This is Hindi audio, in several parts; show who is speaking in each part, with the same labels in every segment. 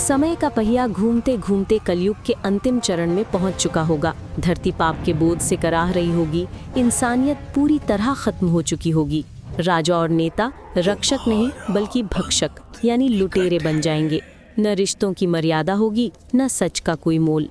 Speaker 1: समय का पहिया घूमते घूमते कलयुग के अंतिम चरण में पहुंच चुका होगा। धरती पाप के बोझ से कराह रही होगी। इंसानियत पूरी तरह खत्म हो चुकी होगी। राजा और नेता रक्षक नहीं बल्कि भक्षक यानी लुटेरे बन जाएंगे। न रिश्तों की मर्यादा होगी, न सच का कोई मोल।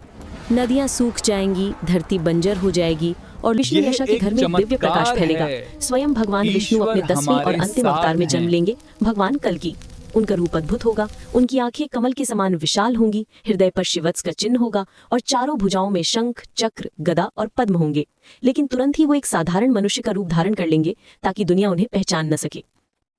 Speaker 1: नदियां सूख जाएंगी, धरती बंजर हो जाएगी और विष्णु यशा के घर में दिव्य प्रकाश फैलेगा। स्वयं भगवान विष्णु अपने 10वें और अंतिम अवतार में जन्म लेंगे, भगवान कल्कि। उनका रूप अद्भुत होगा, उनकी आंखें कमल के समान विशाल होंगी, हृदय पर शिवत्स का चिन्ह होगा और चारों भुजाओं में शंख, चक्र, गदा और पद्म होंगे। लेकिन तुरंत ही वो एक साधारण मनुष्य का रूप धारण कर लेंगे ताकि दुनिया उन्हें पहचान न सके।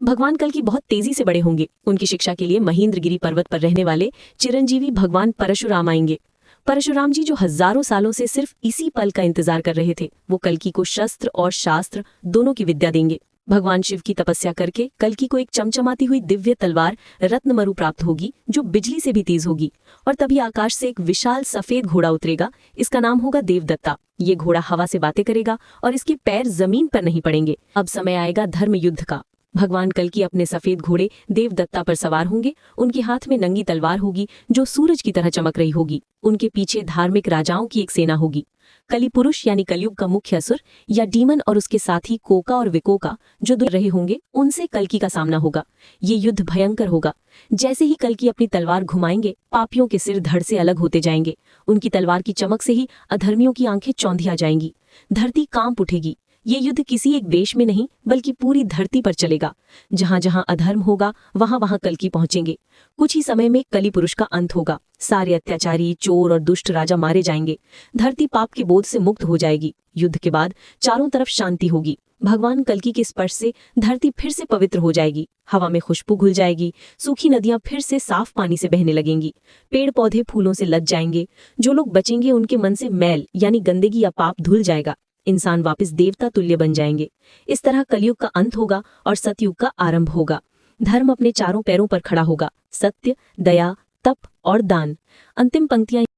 Speaker 1: भगवान कल्कि बहुत तेजी से बड़े होंगे। उनकी शिक्षा के लिए महेंद्रगिरी पर्वत पर रहने वाले चिरंजीवी भगवान परशुराम आएंगे। परशुराम जी जो हजारों सालों से सिर्फ इसी पल का इंतजार कर रहे थे, वो कल्कि को शस्त्र और शास्त्र दोनों की विद्या देंगे। भगवान शिव की तपस्या करके कल्कि को एक चमचमाती हुई दिव्य तलवार रत्नमरु प्राप्त होगी जो बिजली से भी तेज होगी। और तभी आकाश से एक विशाल सफेद घोड़ा उतरेगा। इसका नाम होगा देवदत्ता। ये घोड़ा हवा से बातें करेगा और इसके पैर जमीन पर नहीं पड़ेंगे। अब समय आएगा धर्म युद्ध का। भगवान कल्कि अपने सफेद घोड़े देवदत्ता पर सवार होंगे। उनके हाथ में नंगी तलवार होगी जो सूरज की तरह चमक रही होगी। उनके पीछे धार्मिक राजाओं की एक सेना होगी। कली पुरुष यानी कलयुग का मुख्य असुर या डीमन और उसके साथी कोका और विकोका जो दूर रहे होंगे, उनसे कल्कि का सामना होगा। ये युद्ध भयंकर होगा। जैसे ही कल्कि अपनी तलवार घुमाएंगे, पापियों के सिर धड़ से अलग होते जाएंगे। उनकी तलवार की चमक से ही अधर्मियों की आंखें चौंधिया जाएंगी। धरती कांप उठेगी। ये युद्ध किसी एक देश में नहीं बल्कि पूरी धरती पर चलेगा। जहां जहां अधर्म होगा वहां वहां कल्कि पहुंचेंगे। कुछ ही समय में कली पुरुष का अंत होगा। सारे अत्याचारी, चोर और दुष्ट राजा मारे जाएंगे। धरती पाप के बोझ से मुक्त हो जाएगी। युद्ध के बाद चारों तरफ शांति होगी। भगवान कल्कि के स्पर्श से धरती फिर से पवित्र हो जाएगी। हवा में खुशबू घुल जाएगी। सूखी नदियां फिर से साफ पानी से बहने लगेंगी। पेड़ पौधे फूलों से लद जाएंगे। जो लोग बचेंगे उनके मन से मैल यानी गंदगी या पाप धुल जाएगा। इंसान वापस देवता तुल्य बन जाएंगे। इस तरह कलयुग का अंत होगा और सतयुग का आरंभ होगा। धर्म अपने चारों पैरों पर खड़ा होगा। सत्य, दया, तप और दान। अंतिम पंक्तियां